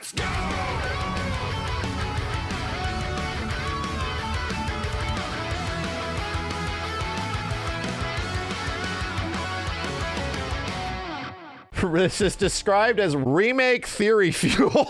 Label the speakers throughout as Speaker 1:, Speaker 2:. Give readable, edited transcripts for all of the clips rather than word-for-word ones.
Speaker 1: Let's go!
Speaker 2: This is described as remake theory fuel.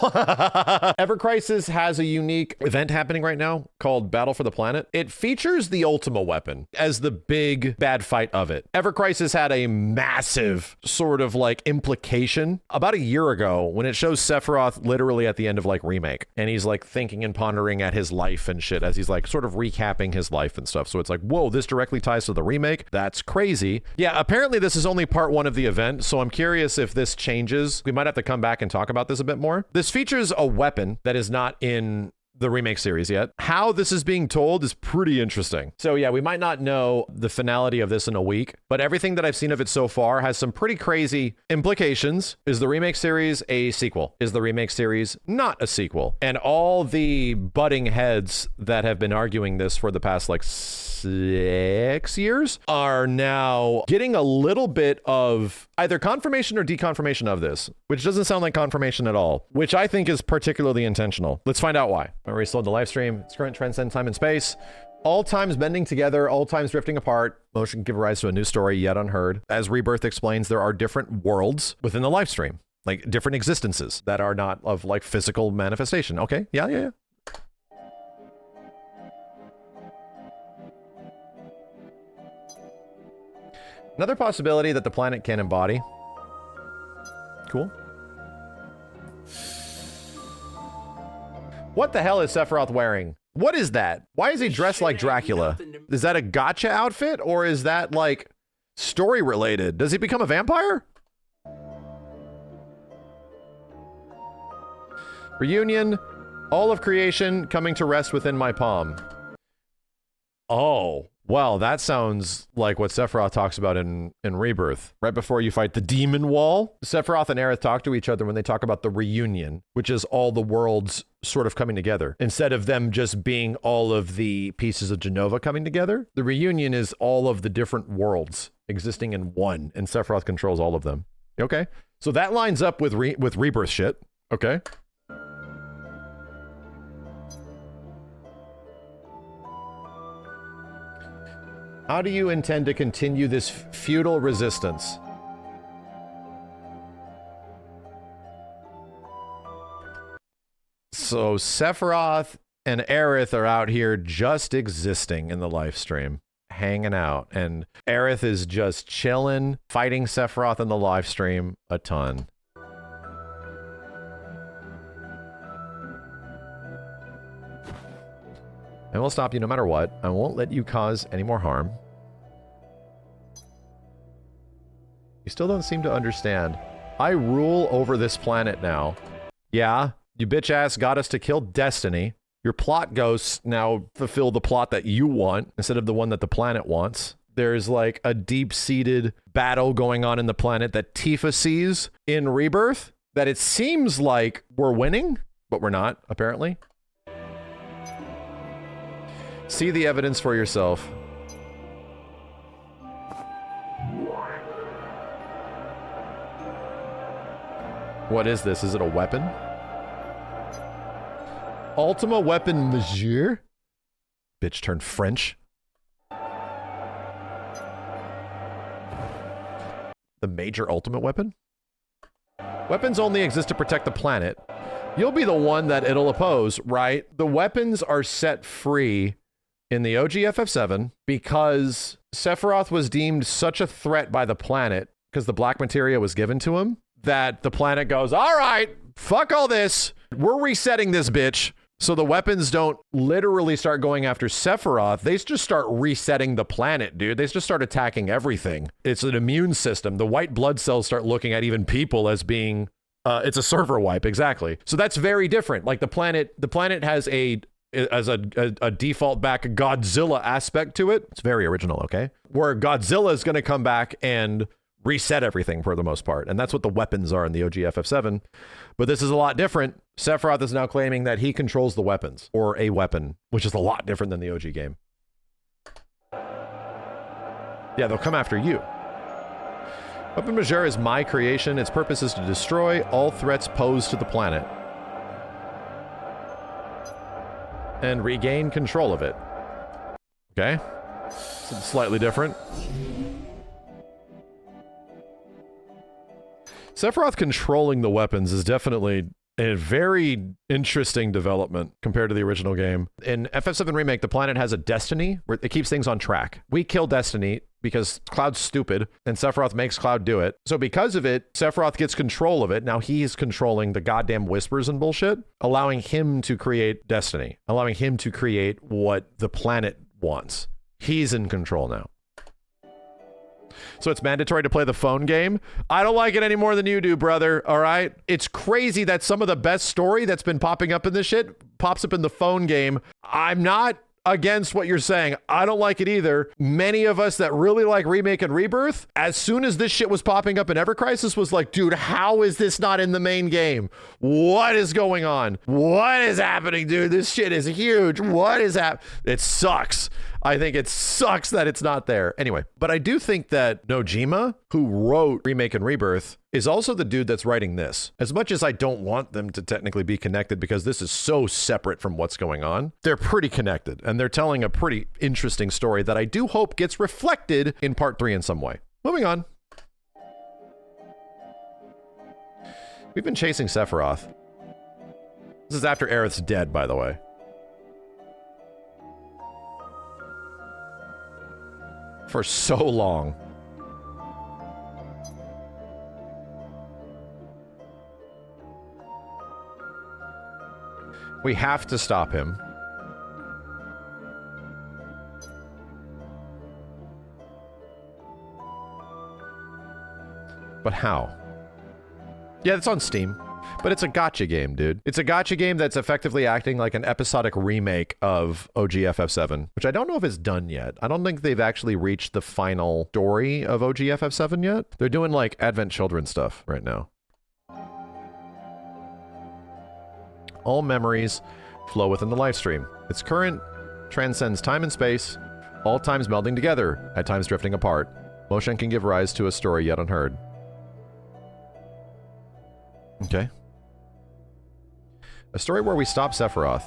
Speaker 2: Ever Crisis has a unique event happening right now called Battle for the Planet. It features the Ultima weapon as the big bad fight of it. Ever Crisis had a massive sort of like implication about a year ago when it shows Sephiroth literally at the end of like Remake. And he's like thinking and pondering at his life and shit as he's like sort of recapping his life and stuff. So it's like, whoa, this directly ties to the remake. That's crazy. Yeah, apparently this is only part one of the event. So I'm curious if this changes. We might have to come back and talk about this a bit more. This features a weapon that is not in the remake series yet. How this is being told is pretty interesting. So yeah, we might not know the finality of this in a week, but everything that I've seen of it so far has some pretty crazy implications. Is the remake series a sequel? Is the remake series not a sequel? And all the butting heads that have been arguing this for the past like 6 years are now getting a little bit of either confirmation or deconfirmation of this, which doesn't sound like confirmation at all, which I think is particularly intentional. Let's find out why. I restored the live stream. Its current transcend time and space. All times bending together, all times drifting apart. Motion give rise to a new story yet unheard. As Rebirth explains, there are different worlds within the live stream, like different existences that are not of like physical manifestation. Okay, yeah. Another possibility that the planet can embody. Cool. What the hell is Sephiroth wearing? What is that? Why is he dressed like Dracula? Is that a gotcha outfit or is that like story related? Does he become a vampire? Reunion, all of creation coming to rest within my palm. Oh. Well, that sounds like what Sephiroth talks about in Rebirth. Right before you fight the demon wall, Sephiroth and Aerith talk to each other when they talk about the reunion, which is all the worlds sort of coming together. Instead of them just being all of the pieces of Genova coming together, the reunion is all of the different worlds existing in one, and Sephiroth controls all of them. Okay? So that lines up with Rebirth shit. Okay? How do you intend to continue this feudal resistance? So Sephiroth and Aerith are out here just existing in the live stream, hanging out, and Aerith is just chilling, fighting Sephiroth in the live stream a ton. I will stop you no matter what. I won't let you cause any more harm. You still don't seem to understand. I rule over this planet now. Yeah, you bitch ass got us to kill Destiny. Your plot ghosts now fulfill the plot that you want instead of the one that the planet wants. There's like a deep-seated battle going on in the planet that Tifa sees in Rebirth that it seems like we're winning, but we're not, apparently. See the evidence for yourself. What is this? Is it a weapon? Ultima weapon Majeur? Bitch turned French. The major ultimate weapon? Weapons only exist to protect the planet. You'll be the one that it'll oppose, right? The weapons are set free in the OG FF7 because Sephiroth was deemed such a threat by the planet because the black materia was given to him that the planet goes, all right, fuck all this. We're resetting this bitch. So the weapons don't literally start going after Sephiroth. They just start resetting the planet, dude. They just start attacking everything. It's an immune system. The white blood cells start looking at even people as being, it's a server wipe. Exactly. So that's very different. Like the planet has a default back Godzilla aspect to it. It's very original, okay? Where Godzilla is going to come back and reset everything for the most part. And that's what the weapons are in the OG FF7. But this is a lot different. Sephiroth is now claiming that he controls the weapons, or a weapon, which is a lot different than the OG game. Yeah, they'll come after you. Weapon Majeur is my creation. Its purpose is to destroy all threats posed to the planet. and regain control of it. Okay? It's slightly different. Sephiroth controlling the weapons is definitely a very interesting development compared to the original game. In FF7 Remake, the planet has a destiny where it keeps things on track. We kill Destiny because Cloud's stupid, and Sephiroth makes Cloud do it. So because of it, Sephiroth gets control of it. Now he's controlling the goddamn whispers and bullshit, allowing him to create Destiny, allowing him to create what the planet wants. He's in control now. So it's mandatory to play the phone game. I don't like it any more than you do, brother. All right. It's crazy that some of the best story that's been popping up in this shit pops up in the phone game. I'm not against what you're saying. I don't like it either. Many of us that really like Remake and Rebirth, as soon as this shit was popping up in Ever Crisis, was like, dude, how is this not in the main game? What is going on? What is happening, dude? This shit is huge. What is happening? It sucks. I think it sucks that it's not there. Anyway, but I do think that Nojima, who wrote Remake and Rebirth, is also the dude that's writing this. As much as I don't want them to technically be connected because this is so separate from what's going on, they're pretty connected and they're telling a pretty interesting story that I do hope gets reflected in part 3 in some way. Moving on. We've been chasing Sephiroth. This is after Aerith's dead, by the way. For so long. We have to stop him. But how? Yeah, it's on Steam. But it's a gacha game, dude. It's a gacha game that's effectively acting like an episodic remake of OG FF7, which I don't know if it's done yet. I don't think they've actually reached the final story of OG FF7 yet. They're doing like Advent Children stuff right now. All memories flow within the lifestream. Its current transcends time and space, all times melding together, at times drifting apart. Motion can give rise to a story yet unheard. Okay. A story where we stop Sephiroth.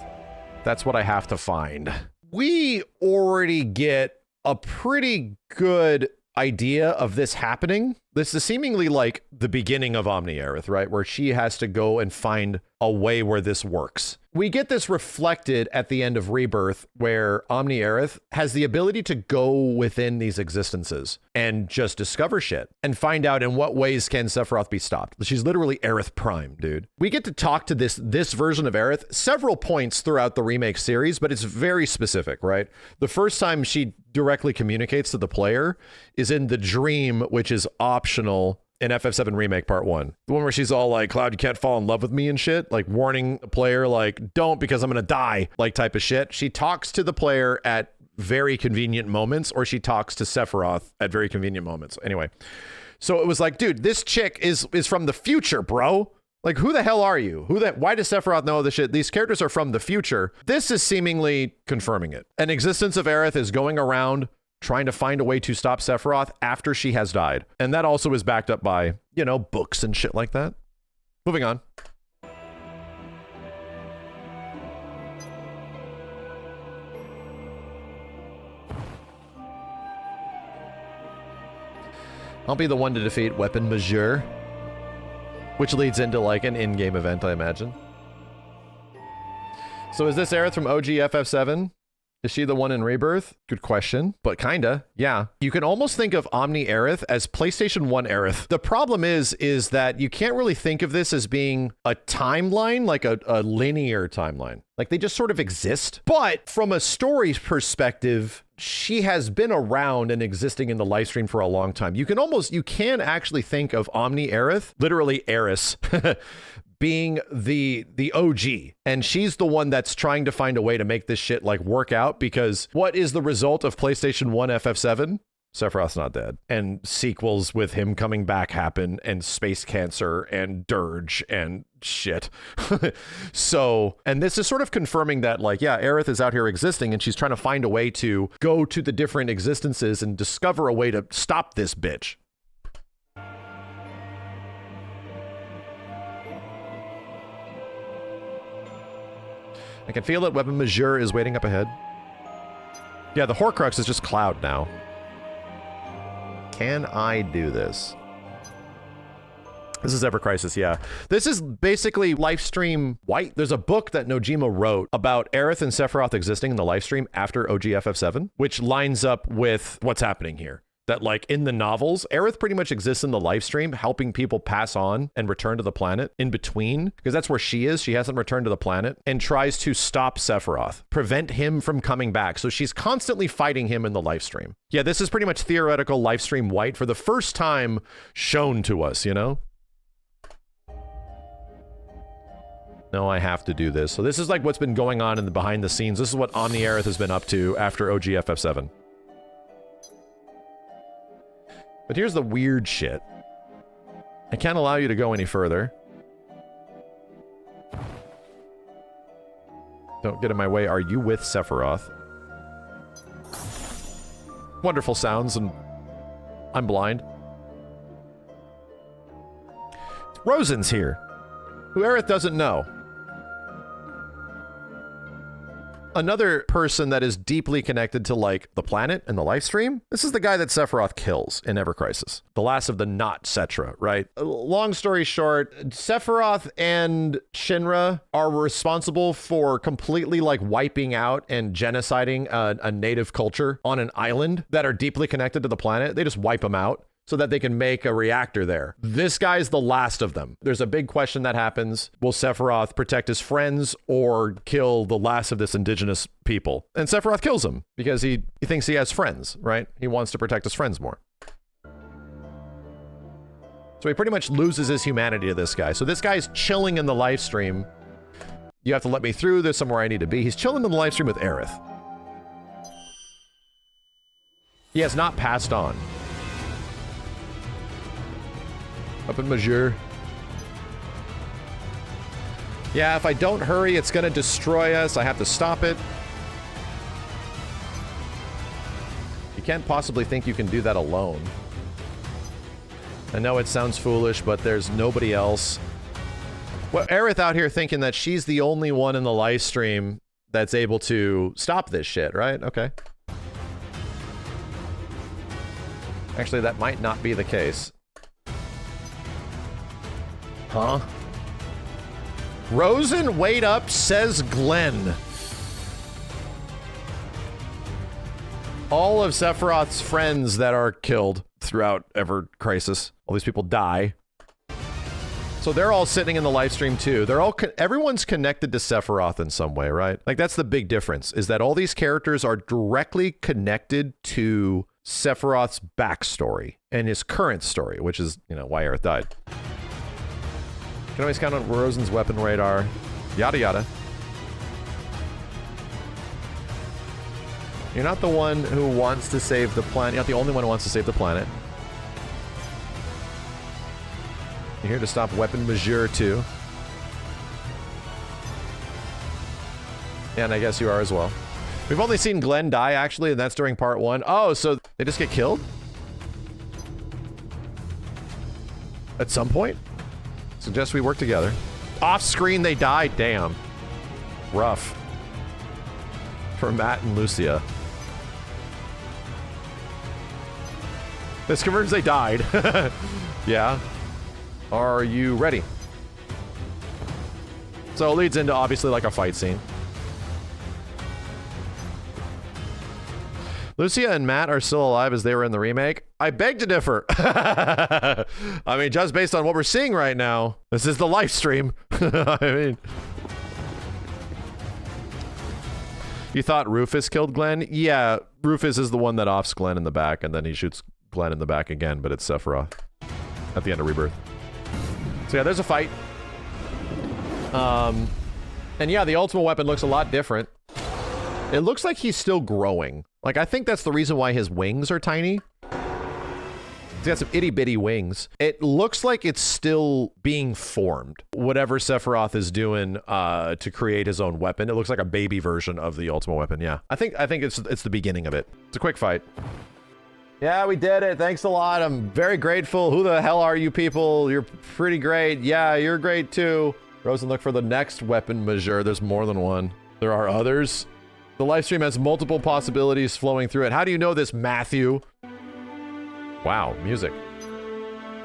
Speaker 2: That's what I have to find. We already get a pretty good idea of this happening. This is seemingly like the beginning of Omni Aerith, right? Where she has to go and find a way where this works. We get this reflected at the end of Rebirth, where Omni Aerith has the ability to go within these existences and just discover shit and find out in what ways can Sephiroth be stopped. She's literally Aerith Prime, dude. We get to talk to this version of Aerith several points throughout the remake series, but it's very specific, right? The first time she directly communicates to the player is in the dream, which is optional in FF7 Remake Part 1. The one where she's all like, Cloud, you can't fall in love with me and shit, like warning the player, like, don't because I'm gonna die, like type of shit. She talks to the player at very convenient moments, or she talks to Sephiroth at very convenient moments. Anyway, so it was like, dude, this chick is from the future, bro. Like, who the hell are you? Why does Sephiroth know this shit? These characters are from the future. This is seemingly confirming it. An existence of Aerith is going around trying to find a way to stop Sephiroth after she has died. And that also is backed up by, you know, books and shit like that. Moving on. I'll be the one to defeat Weapon Majeur, which leads into like an in-game event, I imagine. So is this Aerith from OG FF7? Is she the one in Rebirth? Good question, but kinda, yeah. You can almost think of Omni Aerith as PlayStation 1 Aerith. The problem is that you can't really think of this as being a timeline, like a linear timeline. Like they just sort of exist. But from a story perspective, she has been around and existing in the live stream for a long time. You can actually think of Omni Aerith, literally Aeris, being the OG, and she's the one that's trying to find a way to make this shit like work out, because what is the result of PlayStation 1 FF7? Sephiroth's not dead, and sequels with him coming back happen, and space cancer and dirge and shit. So, and this is sort of confirming that, like, yeah, Aerith is out here existing and she's trying to find a way to go to the different existences and discover a way to stop this bitch. I can feel it. Weapon Majeur is waiting up ahead. Yeah, the Horcrux is just Cloud now. Can I do this? This is Ever Crisis, yeah. This is basically Lifestream White. There's a book that Nojima wrote about Aerith and Sephiroth existing in the Lifestream after OG FF7, which lines up with what's happening here. That, like, in the novels, Aerith pretty much exists in the Lifestream, helping people pass on and return to the planet in between, because that's where she is. She hasn't returned to the planet, and tries to stop Sephiroth, prevent him from coming back. So she's constantly fighting him in the Lifestream. Yeah, this is pretty much theoretical Lifestream White for the first time shown to us, you know? No, I have to do this. So this is like what's been going on in the behind the scenes. This is what Omni Aerith has been up to after OG FF7. But here's the weird shit. I can't allow you to go any further. Don't get in my way. Are you with Sephiroth? Wonderful sounds, and I'm blind. Rosen's here, who Aerith doesn't know. Another person that is deeply connected to, like, the planet and the Lifestream. This is the guy that Sephiroth kills in Ever Crisis. The last of the not Cetra, right? Long story short, Sephiroth and Shinra are responsible for completely, like, wiping out and genociding a native culture on an island that are deeply connected to the planet. They just wipe them out so that they can make a reactor there. This guy's the last of them. There's a big question that happens. Will Sephiroth protect his friends or kill the last of this indigenous people? And Sephiroth kills him because he thinks he has friends, right? He wants to protect his friends more. So he pretty much loses his humanity to this guy. So this guy's chilling in the Lifestream. You have to let me through. There's somewhere I need to be. He's chilling in the Lifestream with Aerith. He has not passed on. Up in Majeur. Yeah, if I don't hurry, it's gonna destroy us. I have to stop it. You can't possibly think you can do that alone. I know it sounds foolish, but there's nobody else. Well, Aerith out here thinking that she's the only one in the Lifestream that's able to stop this shit, right? Okay. Actually, that might not be the case. Huh? Rosen, wait up, says Glenn. All of Sephiroth's friends that are killed throughout Ever Crisis. All these people die. So they're all sitting in the Lifestream too. They're all everyone's connected to Sephiroth in some way, right? Like that's the big difference, is that all these characters are directly connected to Sephiroth's backstory and his current story, which is, you know, why Aerith died. Can always count on Rosen's weapon radar. Yada yada. You're not the one who wants to save the planet. You're not the only one who wants to save the planet. You're here to stop Weapon Majeur too. And I guess you are as well. We've only seen Glenn die, actually, and that's during part 1. Oh, so they just get killed? At some point? Suggest we work together. Off screen, they died. Damn. Rough. For Matt and Lucia. This confirms they died. Yeah. Are you ready? So it leads into obviously like a fight scene. Lucia and Matt are still alive as they were in the remake. I beg to differ. I mean, just based on what we're seeing right now, this is the Lifestream. I mean, you thought Rufus killed Glenn? Yeah, Rufus is the one that offs Glenn in the back, and then he shoots Glenn in the back again, but it's Sephiroth at the end of Rebirth. So yeah, there's a fight. And yeah, the ultimate weapon looks a lot different. It looks like he's still growing. Like, I think that's the reason why his wings are tiny. He's got some itty-bitty wings. It looks like it's still being formed. Whatever Sephiroth is doing to create his own weapon, it looks like a baby version of the ultimate weapon, yeah. I think it's the beginning of it. It's a quick fight. Yeah, we did it. Thanks a lot. I'm very grateful. Who the hell are you people? You're pretty great. Yeah, you're great too. Rosen, look for the next weapon Majeur. There's more than one. There are others. The live stream has multiple possibilities flowing through it. How do you know this, Matthew? Wow, music.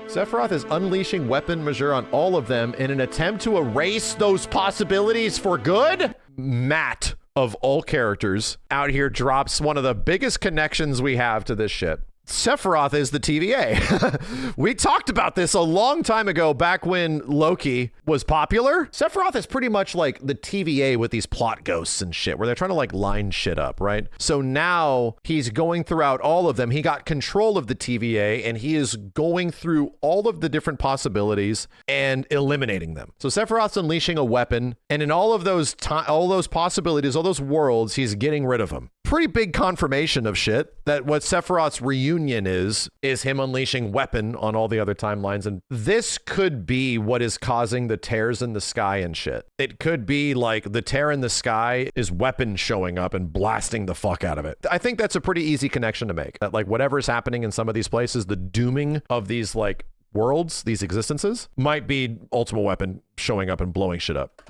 Speaker 2: Sephiroth is unleashing weapon measure on all of them in an attempt to erase those possibilities for good? Matt, of all characters, out here drops one of the biggest connections we have to this shit. Sephiroth is the TVA. We talked about this a long time ago, back when Loki was popular. Sephiroth is pretty much like the TVA with these plot ghosts and shit, where they're trying to like line shit up, right? So now he's going throughout all of them. He got control of the TVA and he is going through all of the different possibilities and eliminating them. So Sephiroth's unleashing a weapon, and in all of those possibilities, all those worlds, he's getting rid of them. Pretty big confirmation of shit that what Sephiroth's reunion is him unleashing weapon on all the other timelines. And this could be what is causing the tears in the sky and shit. It could be like the tear in the sky is weapon showing up and blasting the fuck out of it. I think that's a pretty easy connection to make. That like whatever's happening in some of these places, the dooming of these like worlds, these existences, might be Ultimate Weapon showing up and blowing shit up.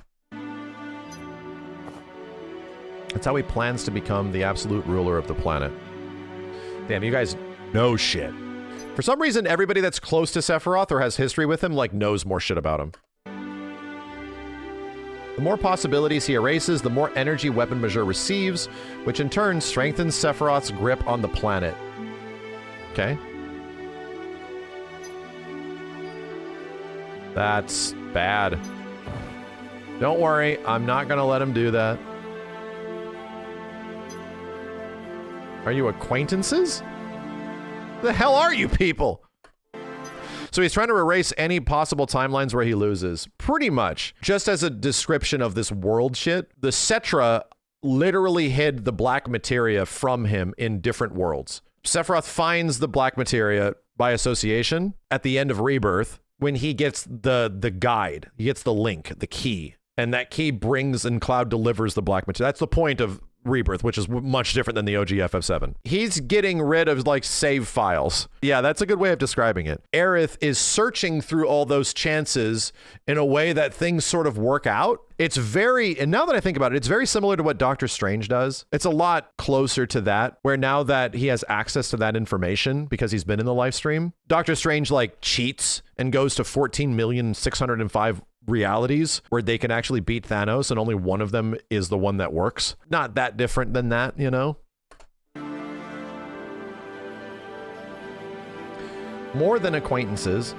Speaker 2: That's how he plans to become the absolute ruler of the planet. Damn, you guys know shit. For some reason, everybody that's close to Sephiroth or has history with him, like, knows more shit about him. The more possibilities he erases, the more energy Weapon Measure receives, which in turn strengthens Sephiroth's grip on the planet. Okay. That's bad. Don't worry, I'm not gonna let him do that. Are you acquaintances? The hell are you people? So he's trying to erase any possible timelines where he loses. Pretty much. Just as a description of this world shit, the Cetra literally hid the black materia from him in different worlds. Sephiroth finds the black materia by association at the end of Rebirth when he gets the guide. He gets the link, the key. And that key brings and Cloud delivers the black materia. That's the point of Rebirth, which is much different than the OG FF7. He's getting rid of like save files. Yeah, that's a good way of describing it. Aerith is searching through all those chances in a way that things sort of work out. It's very, and now that I think about it, it's very similar to what Doctor Strange does. It's a lot closer to that, where now that he has access to that information because he's been in the live stream, Doctor Strange like cheats and goes to 14,605 realities where they can actually beat Thanos and only one of them is the one that works. Not that different than that, you know? More than acquaintances.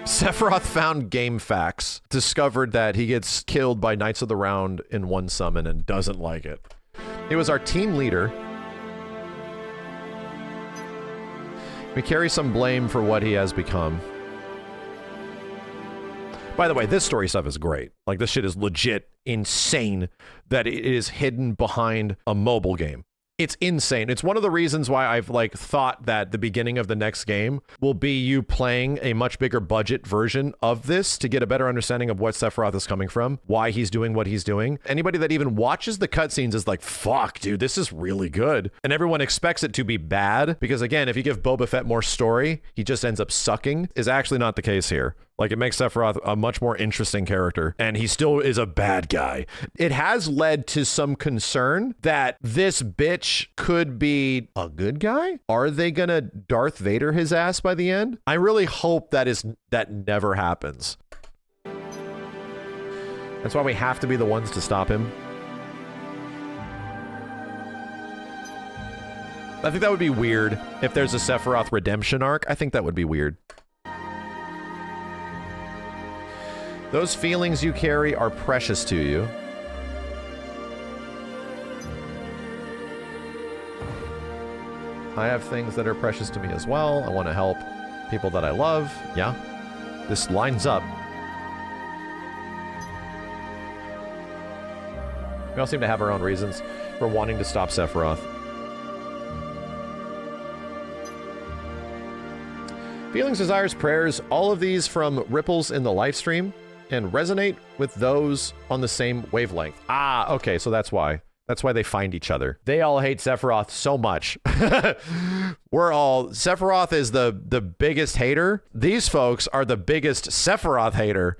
Speaker 2: Sephiroth found game facts, discovered that he gets killed by Knights of the Round in one summon and doesn't like it. He was our team leader. We carry some blame for what he has become. By the way, this story stuff is great. Like, this shit is legit insane that it is hidden behind a mobile game. It's insane. It's one of the reasons why I've like thought that the beginning of the next game will be you playing a much bigger budget version of this to get a better understanding of what Sephiroth is coming from, why he's doing what he's doing. Anybody that even watches the cutscenes is like, fuck, dude, this is really good. And everyone expects it to be bad because, again, if you give Boba Fett more story, he just ends up sucking, is actually not the case here. Like, it makes Sephiroth a much more interesting character, and he still is a bad guy. It has led to some concern that this bitch could be a good guy. Are they gonna Darth Vader his ass by the end? I really hope that never happens. That's why we have to be the ones to stop him. I think that would be weird if there's a Sephiroth redemption arc. I think that would be weird. Those feelings you carry are precious to you. I have things that are precious to me as well. I want to help people that I love. Yeah, this lines up. We all seem to have our own reasons for wanting to stop Sephiroth. Feelings, desires, prayers, all of these from ripples in the live stream and resonate with those on the same wavelength. Ah, okay, so that's why. That's why they find each other. They all hate Sephiroth so much. Sephiroth is the biggest hater. These folks are the biggest Sephiroth hater.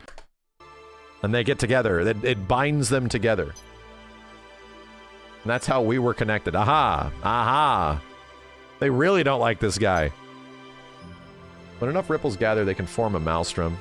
Speaker 2: And they get together. It binds them together. And that's how we were connected. Aha. Aha. They really don't like this guy. When enough ripples gather, they can form a maelstrom.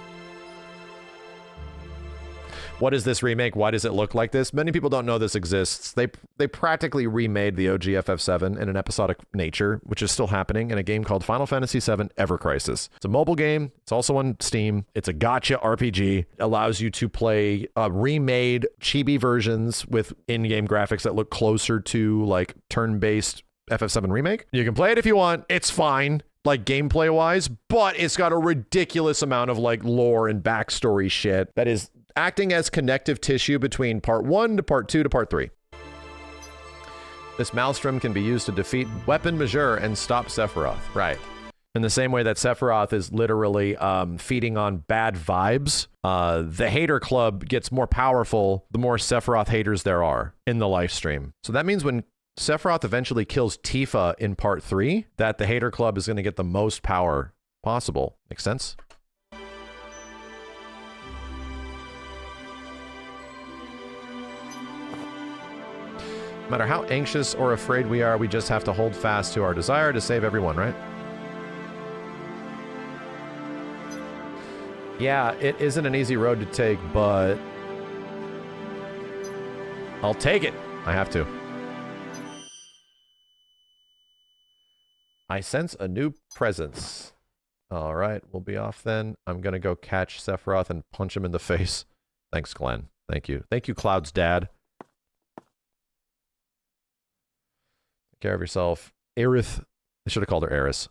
Speaker 2: What is this remake? Why does it look like this? Many people don't know this exists. They practically remade the OG FF7 in an episodic nature, which is still happening in a game called Final Fantasy VII Ever Crisis. It's a mobile game. It's also on Steam. It's a gacha RPG. It allows you to play remade chibi versions with in-game graphics that look closer to like turn-based FF7 remake. You can play it if you want. It's fine, like gameplay wise, but it's got a ridiculous amount of like lore and backstory shit that is acting as connective tissue between part 1 to part 2 to part 3. This maelstrom can be used to defeat Weapon Majeur and stop Sephiroth. Right. In the same way that Sephiroth is literally feeding on bad vibes, the hater club gets more powerful the more Sephiroth haters there are in the live stream. So that means when Sephiroth eventually kills Tifa in part 3, that the hater club is going to get the most power possible. Makes sense? No matter how anxious or afraid we are, we just have to hold fast to our desire to save everyone, right? Yeah, it isn't an easy road to take, but I'll take it. I have to. I sense a new presence. All right, we'll be off then. I'm going to go catch Sephiroth and punch him in the face. Thanks, Glenn. Thank you. Thank you, Cloud's dad. Take care of yourself. Aerith. I should have called her Eris.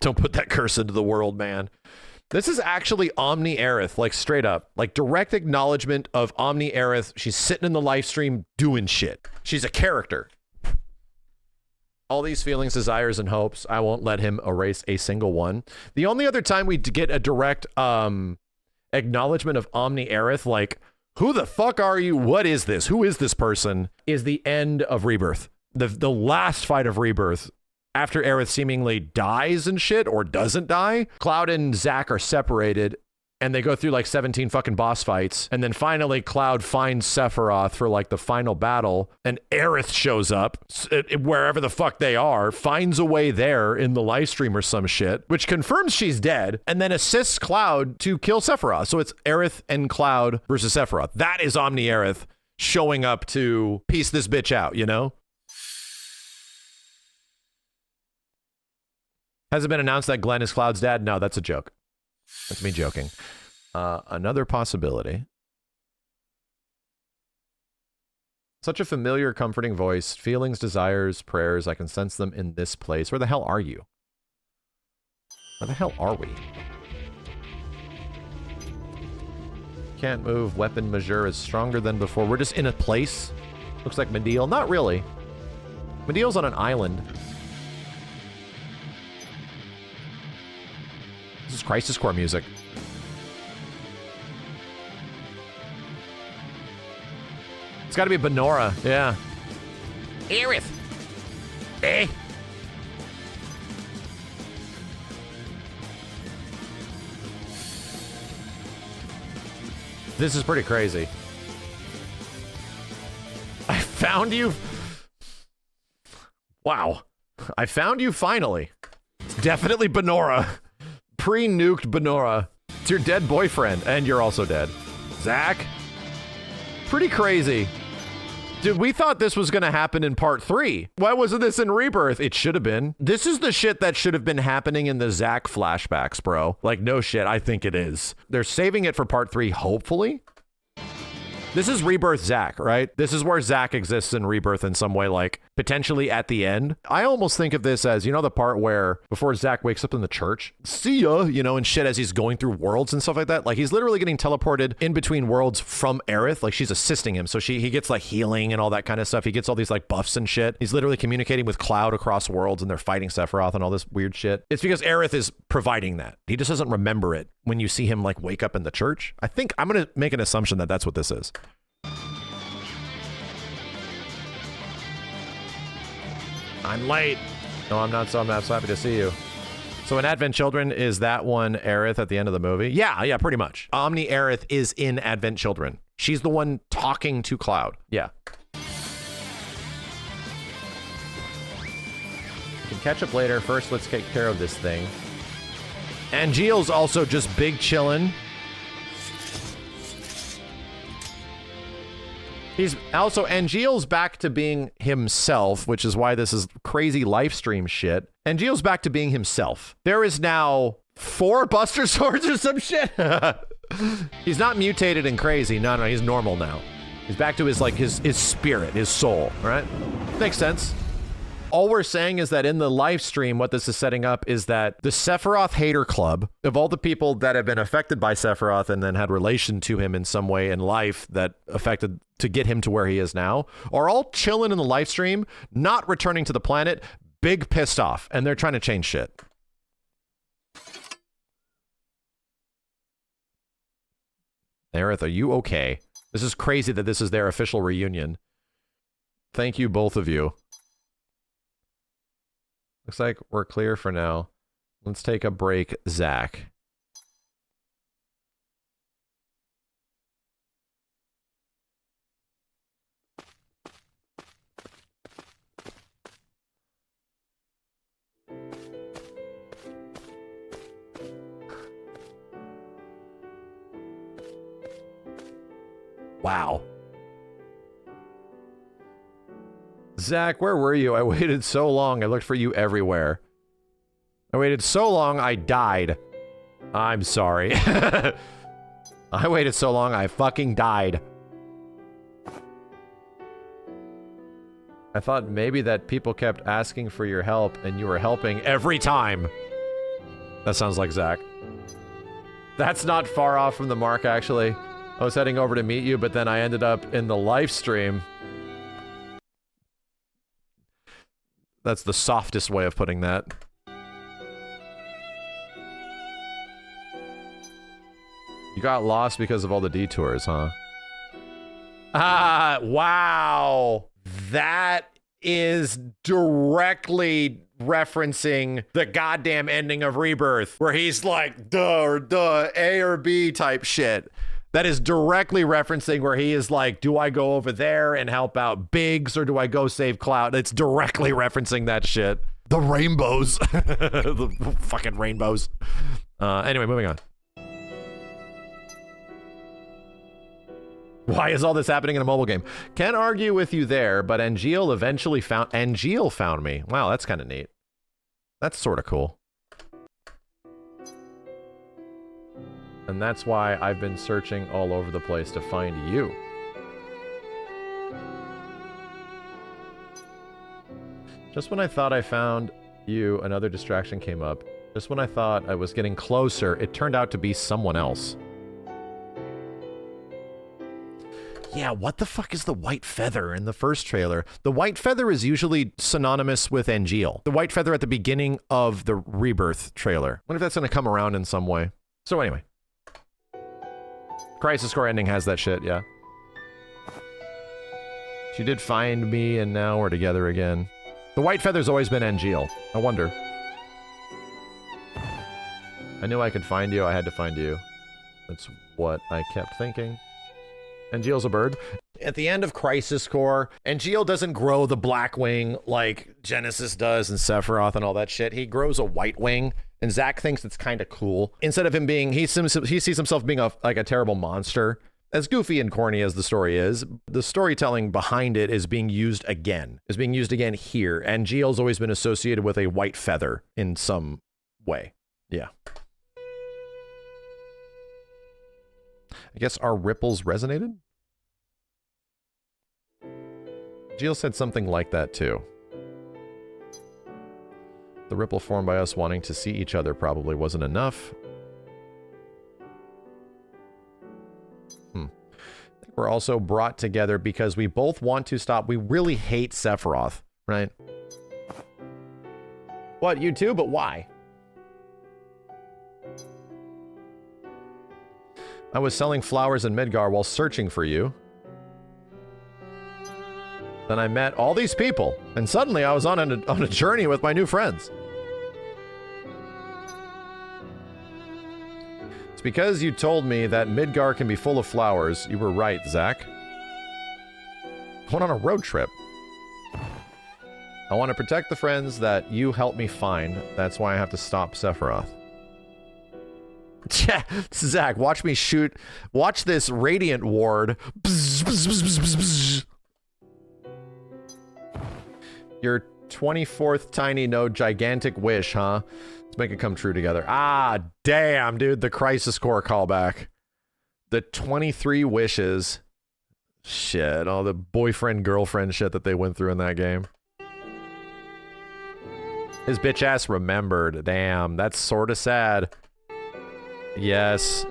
Speaker 2: Don't put that curse into the world, man. This is actually Omni Aerith, like straight up. Like direct acknowledgement of Omni Aerith. She's sitting in the live stream doing shit. She's a character. All these feelings, desires, and hopes, I won't let him erase a single one. The only other time we get a direct acknowledgement of Omni Aerith, like, who the fuck are you? What is this? Who is this person? Is the end of Rebirth. The last fight of Rebirth. After Aerith seemingly dies and shit, or doesn't die, Cloud and Zack are separated, and they go through like 17 fucking boss fights, and then finally Cloud finds Sephiroth for like the final battle, and Aerith shows up, wherever the fuck they are, finds a way there in the live stream or some shit, which confirms she's dead, and then assists Cloud to kill Sephiroth. So it's Aerith and Cloud versus Sephiroth. That is Omni Aerith showing up to piece this bitch out, you know? Has it been announced that Glenn is Cloud's dad? No, that's a joke. That's me joking. Another possibility. Such a familiar, comforting voice. Feelings, desires, prayers. I can sense them in this place. Where the hell are you? Where the hell are we? Can't move. Weapon Majeur is stronger than before. We're just in a place. Looks like Mediel. Not really. Mediel's on an island. This is Crisis Core music. It's got to be Benora, yeah. Aerith! Eh? This is pretty crazy. I found you. Wow. I found you finally. It's definitely Benora. Pre-nuked Benora. It's your dead boyfriend, and you're also dead. Zack? Pretty crazy. Dude, we thought this was gonna happen in part 3. Why wasn't this in Rebirth? It should have been. This is the shit that should have been happening in the Zack flashbacks, bro. Like, no shit, I think it is. They're saving it for part 3, hopefully. This is Rebirth Zack, right? This is where Zack exists in Rebirth in some way, like potentially at the end. I almost think of this as, you know, the part where before Zack wakes up in the church, see ya, you know, and shit as he's going through worlds and stuff like that. Like he's literally getting teleported in between worlds from Aerith. Like she's assisting him. So he gets like healing and all that kind of stuff. He gets all these like buffs and shit. He's literally communicating with Cloud across worlds and they're fighting Sephiroth and all this weird shit. It's because Aerith is providing that. He just doesn't remember it when you see him like wake up in the church. I think I'm going to make an assumption that that's what this is. I'm late. No, I'm not, so I'm so happy to see you. So in Advent Children, is that one Aerith at the end of the movie? Yeah, pretty much. Omni Aerith is in Advent Children. She's the one talking to Cloud. Yeah. You can catch up later. First, let's take care of this thing. Angeal's also just big chillin'. He's also, Angeal's back to being himself, which is why this is crazy live stream shit. Angeal's back to being himself. There is now 4 Buster Swords or some shit. He's not mutated and crazy. No, he's normal now. He's back to his, like, his spirit, his soul, right? Makes sense. All we're saying is that in the live stream, what this is setting up is that the Sephiroth hater club, of all the people that have been affected by Sephiroth and then had relation to him in some way in life that affected to get him to where he is now, are all chilling in the live stream, not returning to the planet, big pissed off, and they're trying to change shit. Aerith, are you okay? This is crazy that this is their official reunion. Thank you, both of you. Looks like we're clear for now. Let's take a break, Zack. Wow. Zack, where were you? I waited so long. I looked for you everywhere. I waited so long, I died. I'm sorry. I waited so long, I fucking died. I thought maybe that people kept asking for your help and you were helping every time. That sounds like Zack. That's not far off from the mark, actually. I was heading over to meet you, but then I ended up in the live stream. That's the softest way of putting that. You got lost because of all the detours, huh? Ah, wow. That is directly referencing the goddamn ending of Rebirth, where he's like, duh, or duh, A or B type shit. That is directly referencing where he is like, do I go over there and help out Biggs or do I go save Cloud? It's directly referencing that shit. The rainbows. The fucking rainbows. Anyway, moving on. Why is all this happening in a mobile game? Can't argue with you there, but Angeal eventually found... Angeal found me. Wow, that's kind of neat. That's sort of cool. And that's why I've been searching all over the place to find you. Just when I thought I found you, another distraction came up. Just when I thought I was getting closer, it turned out to be someone else. Yeah, what the fuck is the white feather in the first trailer? The white feather is usually synonymous with Angeal. The white feather at the beginning of the Rebirth trailer. I wonder if that's going to come around in some way. So anyway. Crisis Core ending has that shit, yeah. She did find me, and now we're together again. The white feather's always been Angeal. I wonder. I knew I could find you, I had to find you. That's what I kept thinking. Angeal's a bird. At the end of Crisis Core, Angeal doesn't grow the black wing like Genesis does and Sephiroth and all that shit. He grows a white wing. And Zack thinks it's kind of cool. Instead of him being, he sees himself being like a terrible monster. As goofy and corny as the story is, the storytelling behind it is being used again. Is being used again here. And Angeal's always been associated with a white feather in some way. Yeah. I guess our ripples resonated? Jill said something like that too. The ripple formed by us wanting to see each other probably wasn't enough. We're also brought together because we both want to stop. We really hate Sephiroth, right? What, you too? But why? I was selling flowers in Midgar while searching for you. Then I met all these people, and suddenly I was on a journey with my new friends. It's because you told me that Midgar can be full of flowers. You were right, Zack. I went on a road trip. I want to protect the friends that you helped me find. That's why I have to stop Sephiroth. Yeah, Zack, watch me shoot. Watch this radiant ward. Bzz, bzz, bzz, bzz, bzz. Your 24th tiny node gigantic wish, huh? Let's make it come true together. Ah, damn, dude. The Crisis Core callback. The 23 wishes. Shit, all the boyfriend-girlfriend shit that they went through in that game. His bitch ass remembered. Damn, that's sort of sad. Yes.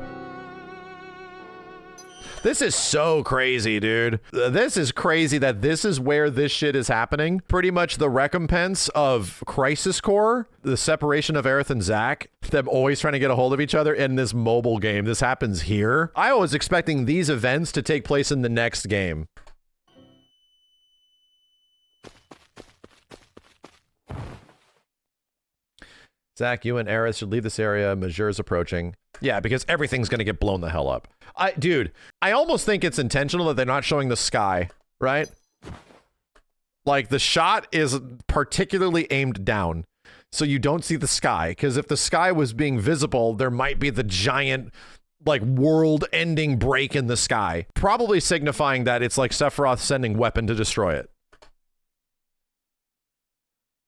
Speaker 2: This is so crazy, dude. This is crazy that this is where this shit is happening. Pretty much the recompense of Crisis Core, the separation of Aerith and Zack, them always trying to get a hold of each other in this mobile game. This happens here. I was expecting these events to take place in the next game. Zack, you and Aerith should leave this area. Majeur's approaching. Yeah, because everything's gonna get blown the hell up. Dude, I almost think it's intentional that they're not showing the sky, right? Like, the shot is particularly aimed down, so you don't see the sky, because if the sky was being visible, there might be the giant, like, world-ending break in the sky. Probably signifying that it's like Sephiroth sending weapon to destroy it.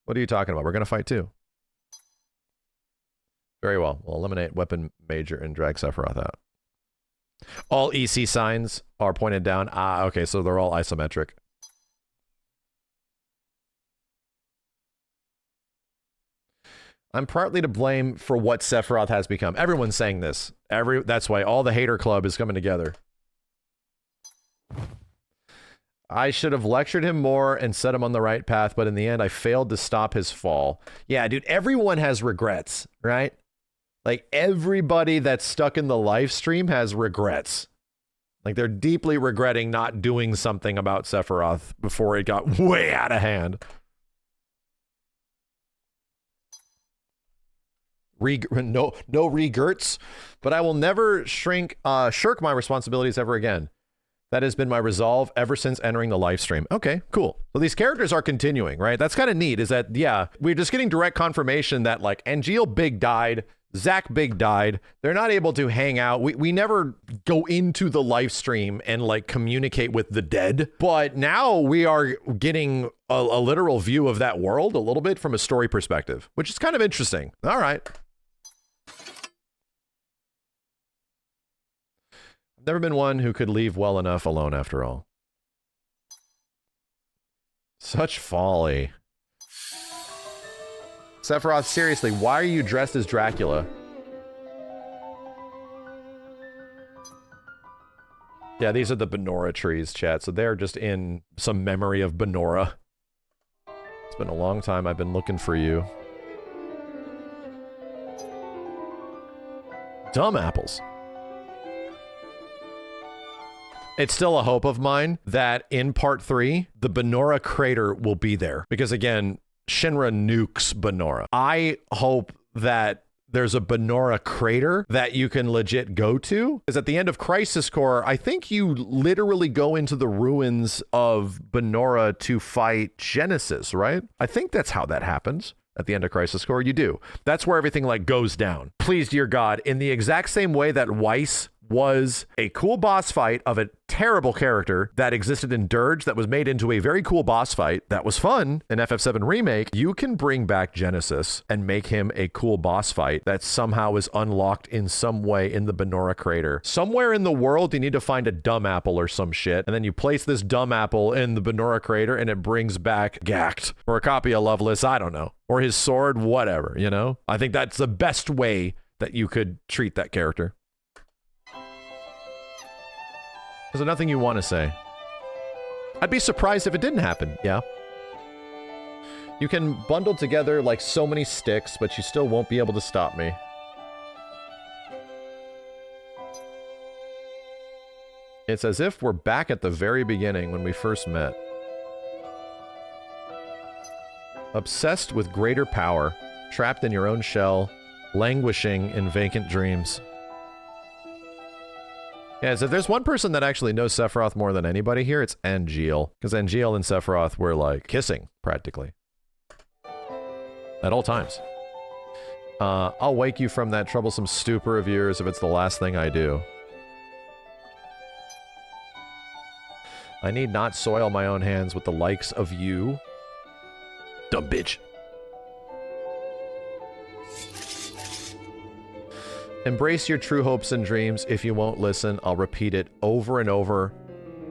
Speaker 2: What are you talking about? We're gonna fight too. Very well. We'll eliminate weapon major and drag Sephiroth out. All EC signs are pointed down. Ah, okay, so they're all isometric. I'm partly to blame for what Sephiroth has become. Everyone's saying this. That's why all the hater club is coming together. I should have lectured him more and set him on the right path, but in the end, I failed to stop his fall. Yeah, dude, everyone has regrets, right? Like, everybody that's stuck in the live stream has regrets. Like, they're deeply regretting not doing something about Sephiroth before it got way out of hand. No regurts, but I will never shirk my responsibilities ever again. That has been my resolve ever since entering the live stream. Okay, cool. So these characters are continuing, right? That's kind of neat, is that, yeah, we're just getting direct confirmation that, like, Angeal Big died, Zack Big died. They're not able to hang out. We never go into the live stream and, like, communicate with the dead. But now we are getting a literal view of that world a little bit from a story perspective, which is kind of interesting. All right. I've never been one who could leave well enough alone after all. Such folly. Sephiroth, seriously, why are you dressed as Dracula? Yeah, these are the Benora trees, chat, so they're just in some memory of Benora. It's been a long time I've been looking for you. Dumb apples. It's still a hope of mine that in part 3, the Benora crater will be there. Because again, Shinra nukes Benora. I hope that there's a Benora crater that you can legit go to. Because at the end of Crisis Core, I think you literally go into the ruins of Benora to fight Genesis, right? I think that's how that happens. At the end of Crisis Core, you do. That's where everything, like, goes down. Please, dear God, in the exact same way that Weiss was a cool boss fight of a terrible character that existed in Dirge that was made into a very cool boss fight that was fun in FF7 Remake, you can bring back Genesis and make him a cool boss fight that somehow is unlocked in some way in the Benora crater. Somewhere in the world, you need to find a dumb apple or some shit, and then you place this dumb apple in the Benora crater and it brings back Gact or a copy of Lovelace, I don't know, or his sword, whatever, you know? I think that's the best way that you could treat that character. Is there nothing you want to say? I'd be surprised if it didn't happen, yeah. You can bundle together like so many sticks, but you still won't be able to stop me. It's as if we're back at the very beginning when we first met. Obsessed with greater power, trapped in your own shell, languishing in vacant dreams. Yeah, so if there's one person that actually knows Sephiroth more than anybody here, it's Angeal. Because Angeal and Sephiroth were like kissing, practically. At all times. I'll wake you from that troublesome stupor of yours if it's the last thing I do. I need not soil my own hands with the likes of you. Dumb bitch. Embrace your true hopes and dreams. If you won't listen, I'll repeat it over and over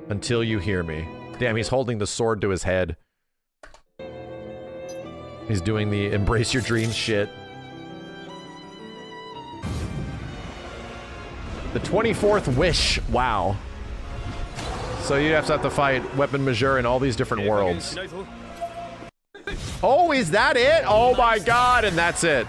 Speaker 2: until you hear me. Damn, he's holding the sword to his head. He's doing the embrace your dreams shit. The 24th wish. Wow. So you have to fight Weapon Majeur in all these different worlds. Oh, is that it? Oh my god, and that's it.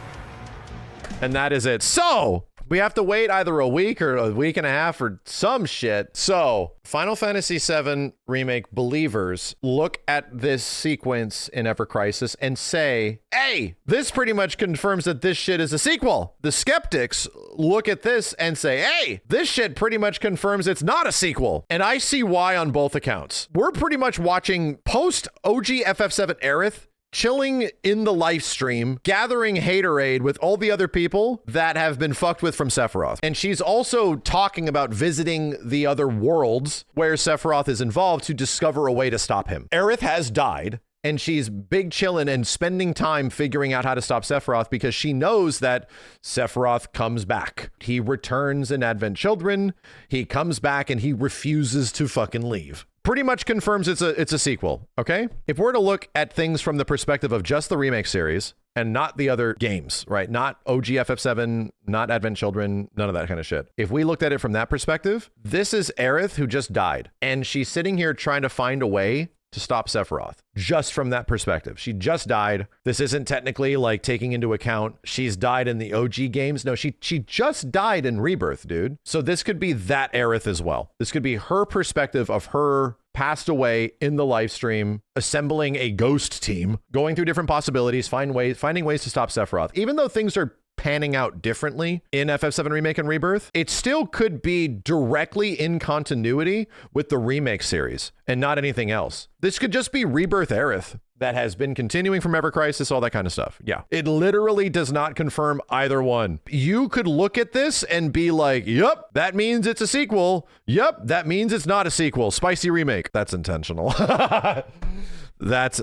Speaker 2: And that is it. So, we have to wait either a week or a week and a half or some shit. So, Final Fantasy VII Remake believers look at this sequence in Ever Crisis and say, hey, this pretty much confirms that this shit is a sequel. The skeptics look at this and say, hey, this shit pretty much confirms it's not a sequel. And I see why on both accounts. We're pretty much watching post-OG FF7 Aerith chilling in the live stream, gathering haterade with all the other people that have been fucked with from Sephiroth. And she's also talking about visiting the other worlds where Sephiroth is involved to discover a way to stop him. Aerith has died, and she's big chillin' and spending time figuring out how to stop Sephiroth because she knows that Sephiroth comes back. He returns in Advent Children, he comes back, and he refuses to fucking leave. Pretty much confirms it's a sequel, okay? If we're to look at things from the perspective of just the remake series and not the other games, right? Not OG FF7, not Advent Children, none of that kind of shit. If we looked at it from that perspective, this is Aerith who just died, and she's sitting here trying to find a way to stop Sephiroth. Just from that perspective. She just died. This isn't technically like taking into account she's died in the OG games. No, she just died in Rebirth, dude. So this could be that Aerith as well. This could be her perspective of her passed away in the live stream, assembling a ghost team, going through different possibilities, finding ways to stop Sephiroth. Even though things are panning out differently in FF7 Remake and Rebirth, it still could be directly in continuity with the remake series and not anything else. This could just be Rebirth Aerith that has been continuing from Ever Crisis, all that kind of stuff. Yeah, it literally does not confirm either one. You could look at this and be like, yep, that means it's a sequel. Yep, that means it's not a sequel. Spicy remake. That's intentional.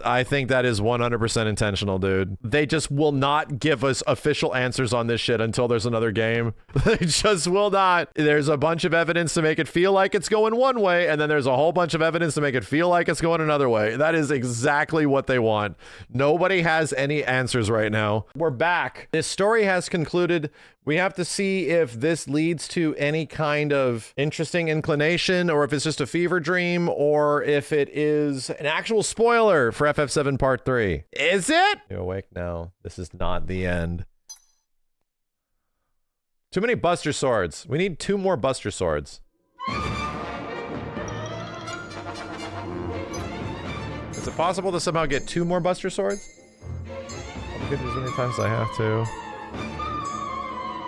Speaker 2: I think that is 100% intentional, dude. They just will not give us official answers on this shit until there's another game. They just will not. There's a bunch of evidence to make it feel like it's going one way, and then there's a whole bunch of evidence to make it feel like it's going another way. That is exactly what they want. Nobody has any answers right now. We're back. This story has concluded. We have to see if this leads to any kind of interesting inclination, or if it's just a fever dream, or if it is an actual spoiler for FF7 Part 3. Is it? You're awake now. This is not the end. Too many Buster Swords. We need 2 more Buster Swords. Is it possible to somehow get 2 more Buster Swords? I'll get as many times as I have to.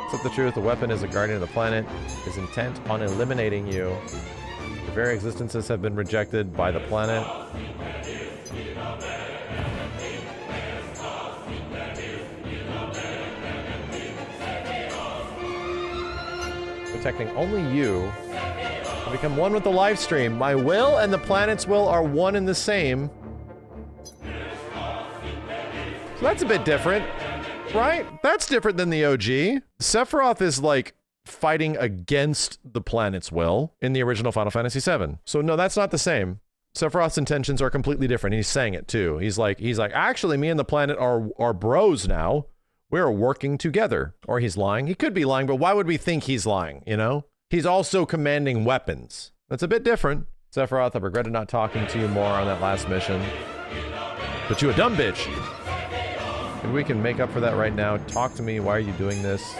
Speaker 2: Accept the truth, the weapon is a guardian of the planet, is intent on eliminating you. Your very existences have been rejected by the planet. protecting only you. I become one with the live stream. My will and the planet's will are one and the same. So that's a bit different, right? That's different than the OG. Sephiroth is like fighting against the planet's will in the original Final Fantasy VII. So no, that's not the same. Sephiroth's intentions are completely different. He's saying it too. He's like, actually, me and the planet are bros now. We're working together. Or he's lying. He could be lying, but why would we think he's lying, you know? He's also commanding weapons. That's a bit different. Sephiroth, I regretted not talking to you more on that last mission. But you a dumb bitch. Maybe we can make up for that right now. Talk to me. Why are you doing this?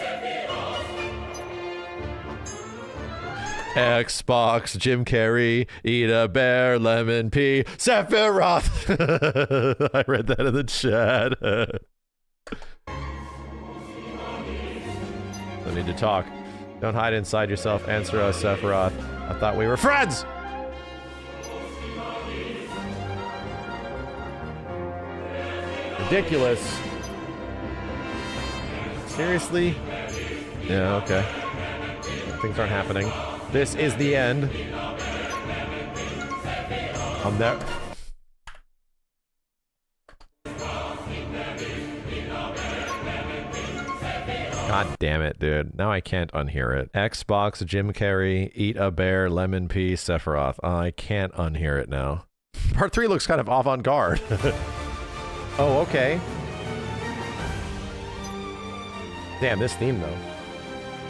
Speaker 2: Xbox, Jim Carrey, eat a bear, lemon pea, Sephiroth. I read that in the chat. I need to talk. Don't hide inside yourself. Answer us, Sephiroth. I thought we were friends! Ridiculous. Seriously? Yeah, okay. Things aren't happening. This is the end. I'm there. God damn it, dude. Now I can't unhear it. Xbox, Jim Carrey, eat a bear, lemon pea, Sephiroth. I can't unhear it now. Part 3 looks kind of avant-garde. Oh, okay. Damn, this theme, though.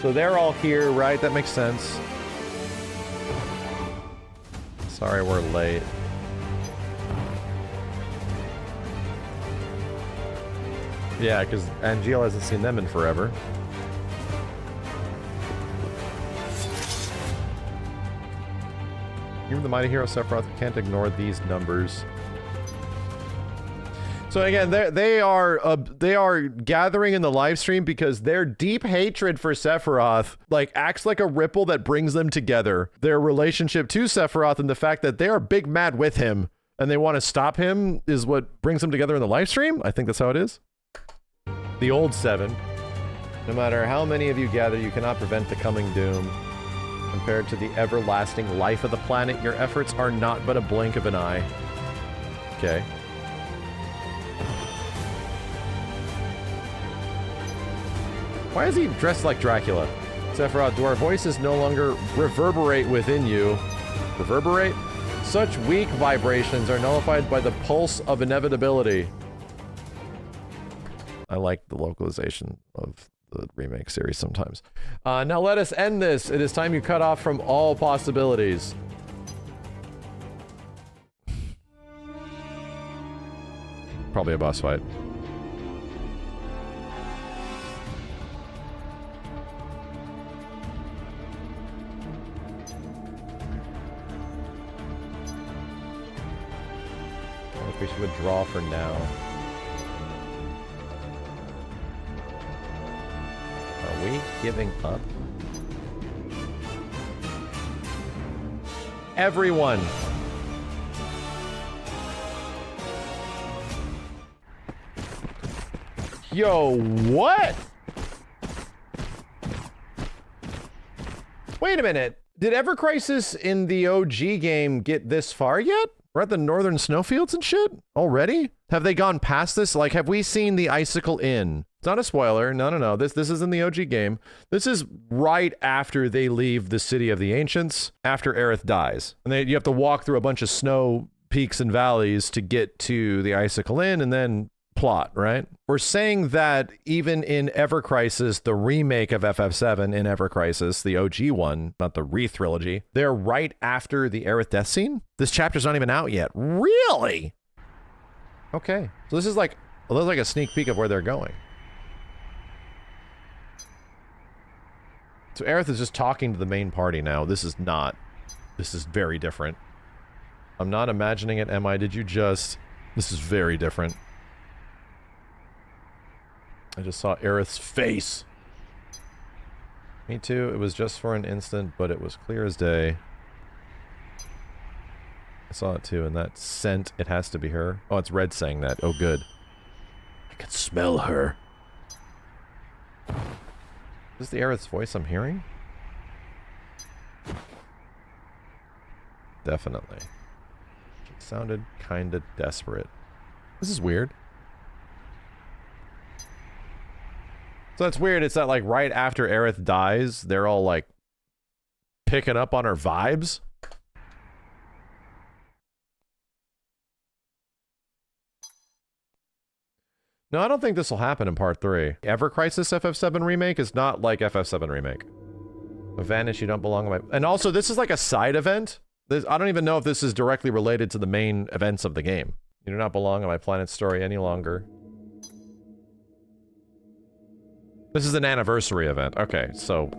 Speaker 2: So they're all here, right? That makes sense. Sorry we're late. Yeah, because Angeal hasn't seen them in forever. Even the mighty hero Sephiroth can't ignore these numbers. So again, they are gathering in the live stream because their deep hatred for Sephiroth like acts like a ripple that brings them together. Their relationship to Sephiroth and the fact that they are big mad with him and they want to stop him is what brings them together in the live stream. I think that's how it is. The old 7. No matter how many of you gather, you cannot prevent the coming doom. Compared to the everlasting life of the planet, your efforts are not but a blink of an eye. Okay. Why is he dressed like Dracula? Sephiroth, do our voices no longer reverberate within you? Reverberate? Such weak vibrations are nullified by the pulse of inevitability. I like the localization of the remake series sometimes. Now let us end this. It is time you cut off from all possibilities. Probably a boss fight. I think we should withdraw for now. Are we giving up? Everyone! Yo, what? Wait a minute. Did Ever Crisis in the OG game get this far yet? We're at the northern snowfields and shit? Already? Have they gone past this? Like, have we seen the Icicle Inn? It's not a spoiler. No. This is in the OG game. This is right after they leave the City of the Ancients, after Aerith dies. And you have to walk through a bunch of snow peaks and valleys to get to the Icicle Inn and then plot, right? We're saying that even in Ever Crisis, the remake of FF7 in Ever Crisis, the OG one, not the re-trilogy, they're right after the Aerith death scene? This chapter's not even out yet. Really? Okay. So this is like, well, this is like a sneak peek of where they're going. So Aerith is just talking to the main party now. This is not. This is very different. I'm not imagining it, am I? Did you just... This is very different. I just saw Aerith's face. Me too. It was just for an instant, but it was clear as day. I saw it too, and that scent, it has to be her. Oh, it's Red saying that. Oh, good. I can smell her. Is this the Aerith's voice I'm hearing? Definitely. It sounded kind of desperate. This is weird. So that's weird. It's that like right after Aerith dies, they're all like picking up on her vibes. No, I don't think this will happen in part 3. Ever Crisis FF7 remake is not like FF7 remake. Vanish, you don't belong in my... And also, this is like a side event. I don't even know if this is directly related to the main events of the game. You do not belong on my planet's story any longer. This is an anniversary event. Okay, so...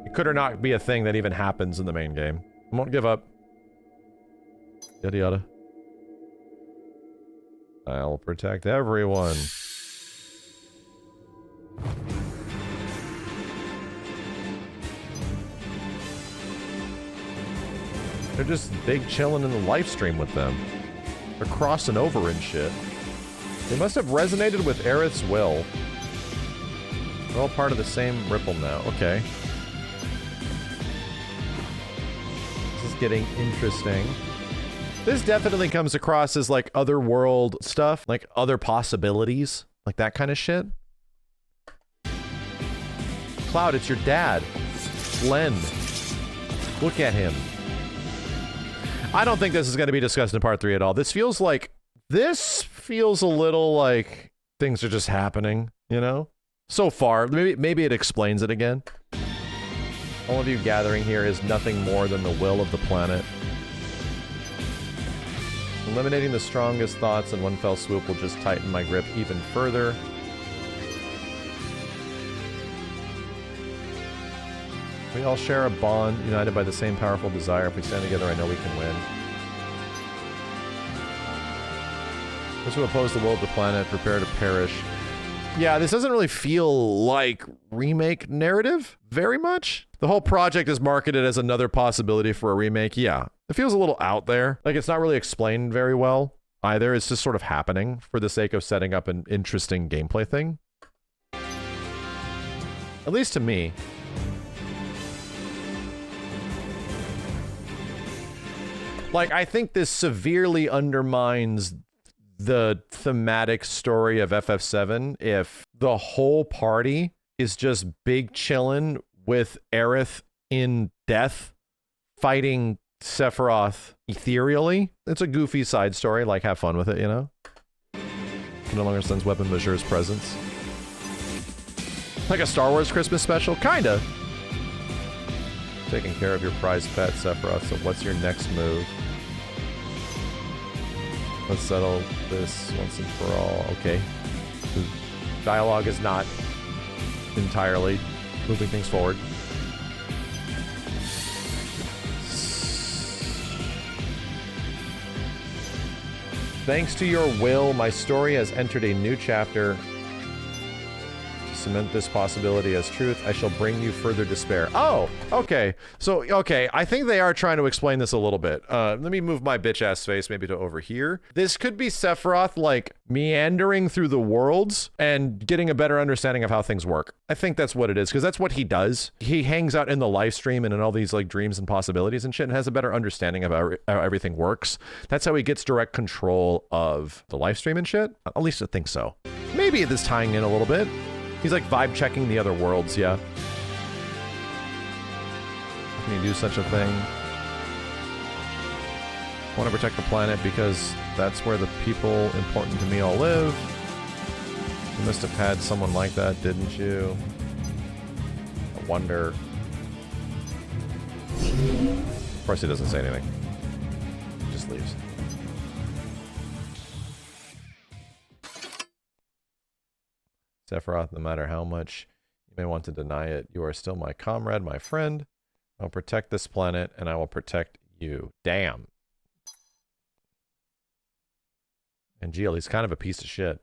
Speaker 2: It could or not be a thing that even happens in the main game. I won't give up. Yada yada. I'll protect everyone. They're just big chilling in the live stream with them. They're crossing over and shit. They must have resonated with Aerith's will. They're all part of the same ripple now. Okay. This is getting interesting. This definitely comes across as like otherworld stuff, like other possibilities, like that kind of shit. Cloud, it's your dad. Len. Look at him. I don't think this is going to be discussed in part 3 at all. This feels a little like things are just happening, you know? So far, maybe it explains it again. All of you gathering here is nothing more than the will of the planet. Eliminating the strongest thoughts in one fell swoop will just tighten my grip even further. We all share a bond, united by the same powerful desire. If we stand together, I know we can win. Those who oppose the will of the planet, prepare to perish. Yeah, this doesn't really feel like remake narrative very much. The whole project is marketed as another possibility for a remake. Yeah, it feels a little out there. Like, it's not really explained very well either. It's just sort of happening for the sake of setting up an interesting gameplay thing. At least to me. Like, I think this severely undermines the thematic story of FF7 if the whole party is just big chillin' with Aerith in death, fighting Sephiroth ethereally. It's a goofy side story, like, have fun with it, you know? He no longer sends weapon Majeur's presence. Like a Star Wars Christmas special? Kinda. Taking care of your prized pet, Sephiroth, so what's your next move? Let's settle this once and for all. Okay. The dialogue is not entirely moving things forward. Thanks to your will, my story has entered a new chapter. To cement this possibility as truth, I shall bring you further despair. Oh, okay. So, okay, I think they are trying to explain this a little bit. Let me move my bitch-ass face maybe to over here. This could be Sephiroth, like, meandering through the worlds and getting a better understanding of how things work. I think that's what it is, because that's what he does. He hangs out in the live stream and in all these, like, dreams and possibilities and shit, and has a better understanding of how everything works. That's how he gets direct control of the live stream and shit. At least I think so. Maybe this tying in a little bit. He's like vibe checking the other worlds, yeah. Can you do such a thing? I want to protect the planet because that's where the people important to me all live. You must have had someone like that, didn't you? I wonder. Of course he doesn't say anything. He just leaves. Sephiroth, no matter how much you may want to deny it, you are still my comrade, my friend. I'll protect this planet, and I will protect you. Damn. And Geel, he's kind of a piece of shit.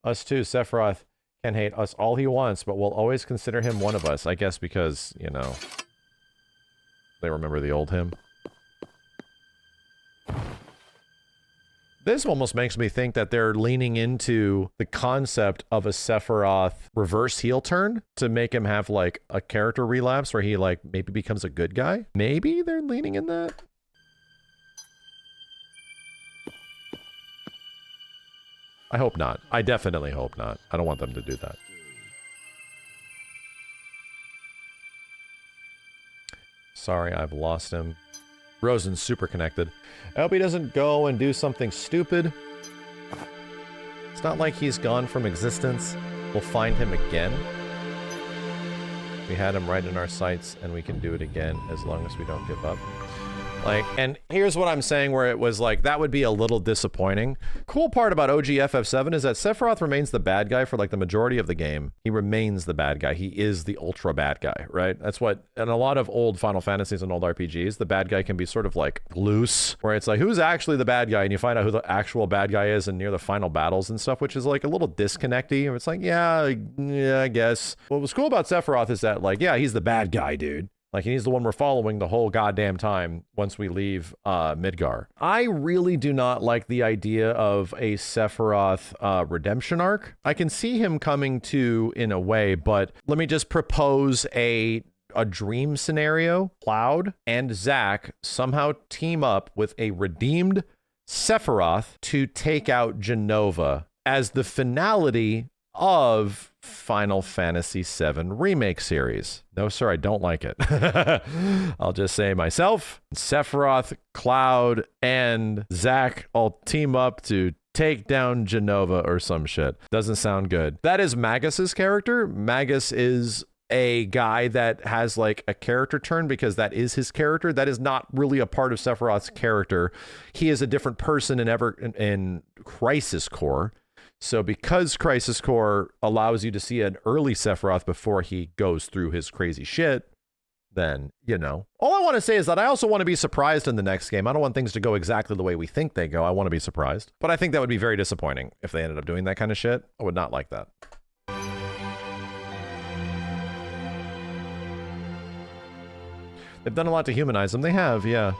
Speaker 2: Us too, Sephiroth can hate us all he wants, but we'll always consider him one of us. I guess because, you know, they remember the old him. This almost makes me think that they're leaning into the concept of a Sephiroth reverse heel turn to make him have, like, a character relapse where he, like, maybe becomes a good guy. Maybe they're leaning in that? I hope not. I definitely hope not. I don't want them to do that. Sorry, I've lost him. Rosen's super connected. I hope he doesn't go and do something stupid. It's not like he's gone from existence. We'll find him again. We had him right in our sights, and we can do it again as long as we don't give up. Like, and here's what I'm saying where it was like, that would be a little disappointing. Cool part about OG FF7 is that Sephiroth remains the bad guy for like the majority of the game. He remains the bad guy. He is the ultra bad guy, right? That's what, in a lot of old Final Fantasies and old RPGs, the bad guy can be sort of like loose, where it's like, who's actually the bad guy? And you find out who the actual bad guy is and near the final battles and stuff, which is like a little disconnecty. It's like, yeah, I guess. What was cool about Sephiroth is that like, yeah, he's the bad guy, dude. Like, he's the one we're following the whole goddamn time once we leave Midgar. I really do not like the idea of a Sephiroth redemption arc. I can see him coming to in a way, but let me just propose a dream scenario. Cloud and Zack somehow team up with a redeemed Sephiroth to take out Jenova as the finality of Final Fantasy VII Remake series. No, sir, I don't like it. I'll just say myself, Sephiroth, Cloud, and Zack all team up to take down Jenova or some shit. Doesn't sound good. That is Magus's character. Magus is a guy that has like a character turn because that is his character. That is not really a part of Sephiroth's character. He is a different person in Crisis Core. So because Crisis Core allows you to see an early Sephiroth before he goes through his crazy shit, then, you know. All I want to say is that I also want to be surprised in the next game. I don't want things to go exactly the way we think they go. I want to be surprised. But I think that would be very disappointing if they ended up doing that kind of shit. I would not like that. They've done a lot to humanize him. They have, yeah.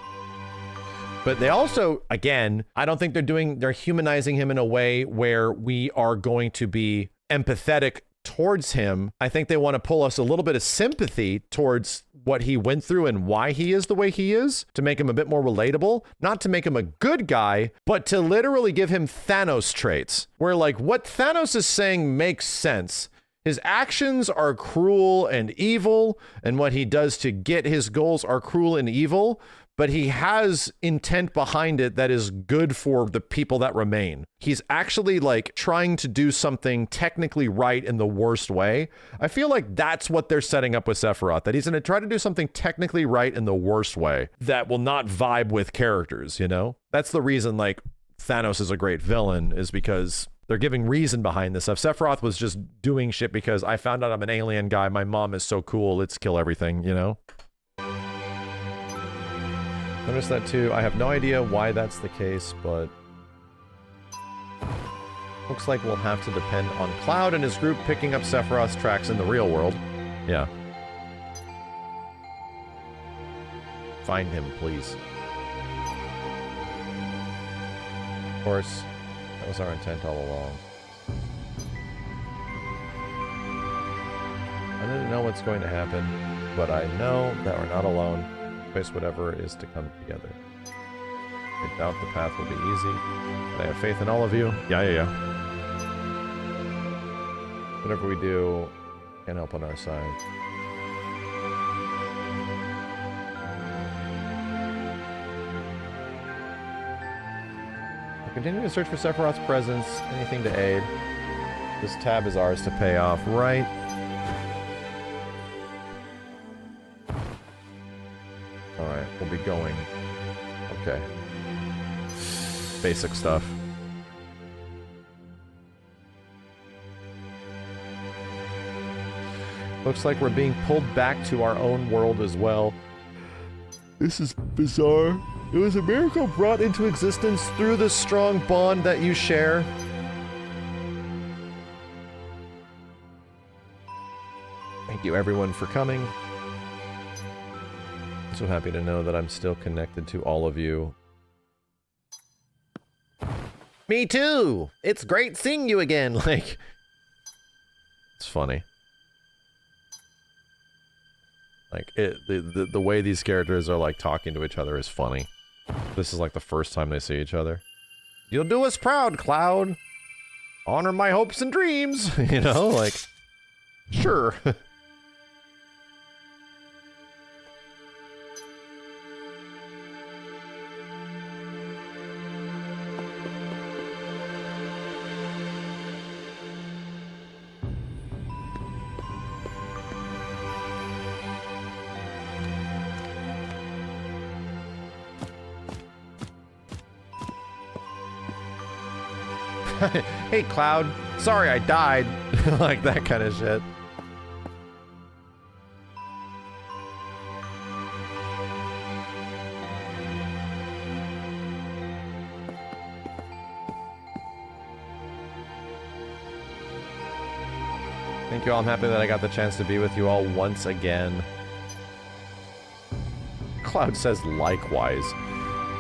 Speaker 2: But they also, again, I don't think they're humanizing him in a way where we are going to be empathetic towards him. I think they want to pull us a little bit of sympathy towards what he went through and why he is the way he is, to make him a bit more relatable, not to make him a good guy, but to literally give him Thanos traits, where like what Thanos is saying makes sense. His actions are cruel and evil, and what he does to get his goals are cruel and evil, but he has intent behind it that is good for the people that remain. He's actually like trying to do something technically right in the worst way. I feel like that's what they're setting up with Sephiroth, that he's going to try to do something technically right in the worst way that will not vibe with characters, you know? That's the reason like Thanos is a great villain, is because they're giving reason behind this stuff. Sephiroth was just doing shit because I found out I'm an alien guy. My mom is so cool. Let's kill everything, you know? Notice that too. I have no idea why that's the case, but looks like we'll have to depend on Cloud and his group picking up Sephiroth's tracks in the real world. Yeah. Find him, please. Of course, that was our intent all along. I didn't know what's going to happen, but I know that we're not alone. Face whatever is to come together. I doubt the path will be easy, but I have faith in all of you. Yeah. Whatever we do, can help on our side. We'll continue to search for Sephiroth's presence, anything to aid. This tab is ours to pay off, right? Alright, we'll be going. Okay. Basic stuff. Looks like we're being pulled back to our own world as well. This is bizarre. It was a miracle brought into existence through the strong bond that you share. Thank you everyone for coming. So happy to know that I'm still connected to all of you. Me too! It's great seeing you again! Like, it's funny. Like, the way these characters are, like, talking to each other is funny. This is, like, the first time they see each other. You'll do us proud, Cloud! honor my hopes and dreams, you know, like, sure. Hey, Cloud. Sorry I died. Like that kind of shit. Thank you all. I'm happy that I got the chance to be with you all once again. Cloud says likewise.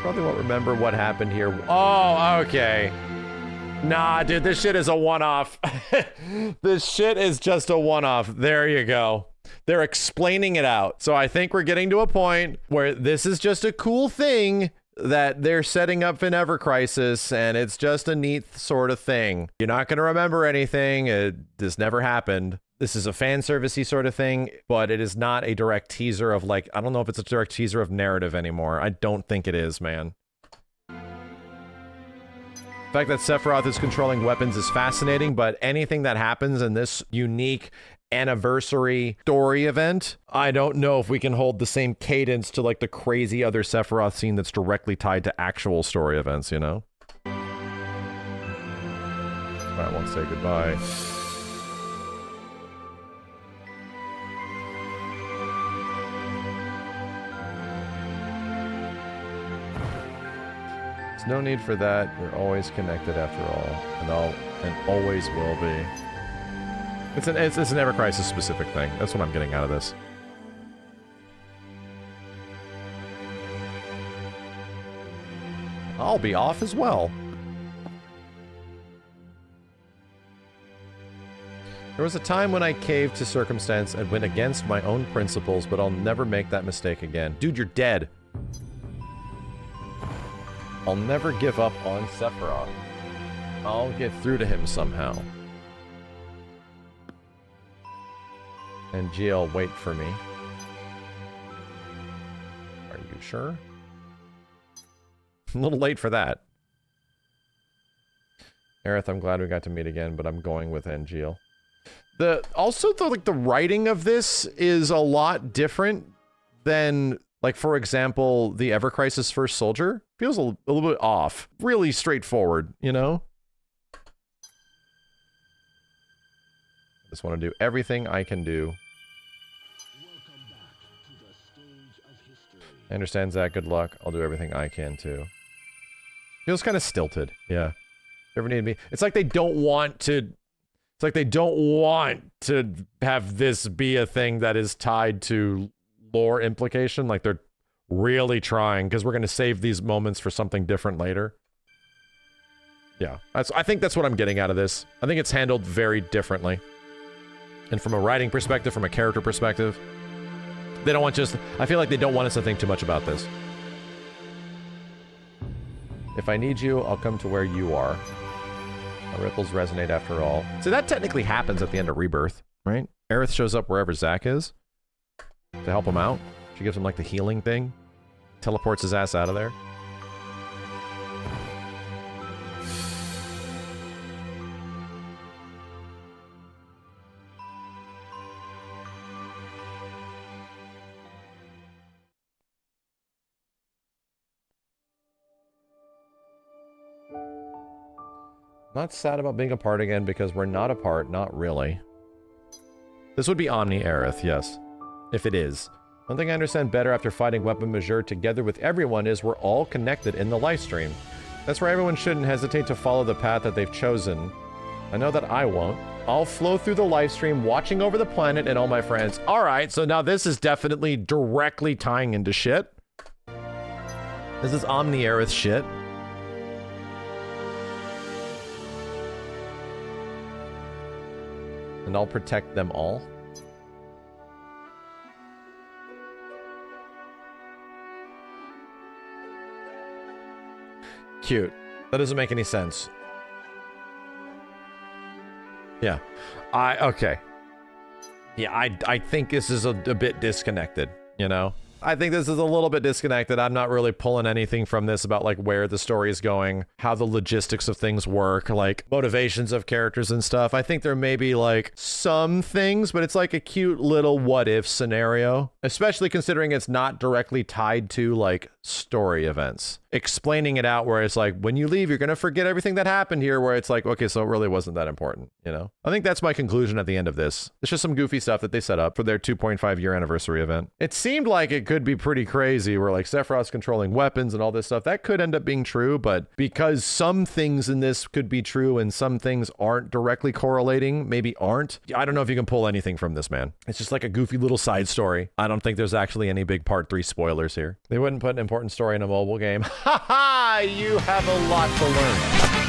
Speaker 2: Probably won't remember what happened here. Oh, okay. Nah, dude, this shit is a one-off. This shit is just a one-off. There you go. They're explaining it out. So I think we're getting to a point where this is just a cool thing that they're setting up in Ever Crisis, and it's just a neat sort of thing. You're not going to remember anything. This never happened. This is a fan servicey sort of thing, but it is not a direct teaser of, like, I don't know if it's a direct teaser of narrative anymore. I don't think it is, man. The fact that Sephiroth is controlling weapons is fascinating, but anything that happens in this unique anniversary story event, I don't know if we can hold the same cadence to like the crazy other Sephiroth scene that's directly tied to actual story events, you know? I won't say goodbye. No need for that. You're always connected after all, and always will be. It's an Ever Crisis specific thing. That's what I'm getting out of this. I'll be off as well. There was a time when I caved to circumstance and went against my own principles, but I'll never make that mistake again. Dude, you're dead. I'll never give up on Sephiroth. I'll get through to him somehow. And Jill, wait for me. Are you sure? A little late for that. Aerith, I'm glad we got to meet again, but I'm going with Angeal. Also, the writing of this is a lot different than, like, for example, the Ever Crisis First Soldier. Feels a little bit off. Really straightforward, you know? Just want to do everything I can do. I understand, Zach. Good luck. I'll do everything I can, too. Feels kind of stilted. Yeah. Ever need me? It's like they don't want to... It's like they don't want to have this be a thing that is tied to lore implication. Like they're really trying, because we're going to save these moments for something different later. Yeah. I think that's what I'm getting out of this. I think it's handled very differently. And from a writing perspective, from a character perspective, they don't want just... I feel like they don't want us to think too much about this. If I need you, I'll come to where you are. The ripples resonate after all. So that technically happens at the end of Rebirth, right? Aerith shows up wherever Zack is to help him out. She gives him like the healing thing. Teleports his ass out of there. Not sad about being apart again because we're not apart, not really. This would be Omni Aerith, yes. If it is. One thing I understand better after fighting Weapon Majeure together with everyone is we're all connected in the lifestream. That's why everyone shouldn't hesitate to follow the path that they've chosen. I know that I won't. I'll flow through the lifestream, watching over the planet and all my friends. Alright, so now this is definitely directly tying into shit. This is Omni Aerith shit. And I'll protect them all. Cute. That doesn't make any sense. Yeah. Okay. Yeah, I think this is a bit disconnected, you know? I think this is a little bit disconnected. I'm not really pulling anything from this about like where the story is going, how the logistics of things work, like motivations of characters and stuff. I think there may be like some things, but it's like a cute little what if scenario, especially considering it's not directly tied to like story events. Explaining it out where it's like, when you leave, you're going to forget everything that happened here, where it's like, okay, so it really wasn't that important, you know? I think that's my conclusion at the end of this. It's just some goofy stuff that they set up for their 2.5 year anniversary event. It seemed like it could be pretty crazy where like Sephiroth's controlling weapons and all this stuff. That could end up being true, but because some things in this could be true and some things aren't directly correlating, maybe aren't. I don't know if you can pull anything from this, man. It's just like a goofy little side story. I don't think there's actually any big part 3 spoilers here. They wouldn't put an important story in a mobile game. Ha ha! You have a lot to learn.